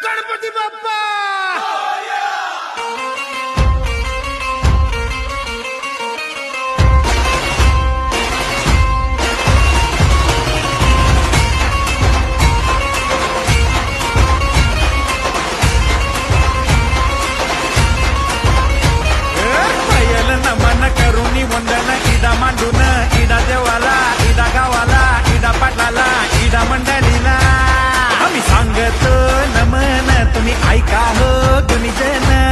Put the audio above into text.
गणपती बाप्पा पायल नमन करुणी वंदन इडा मांडून इडा देवाला इडा गावाला इडा पाटलाला इडा मंडळीला आम्ही सांगतो नमन तुम्ही ऐका हो गुणीजन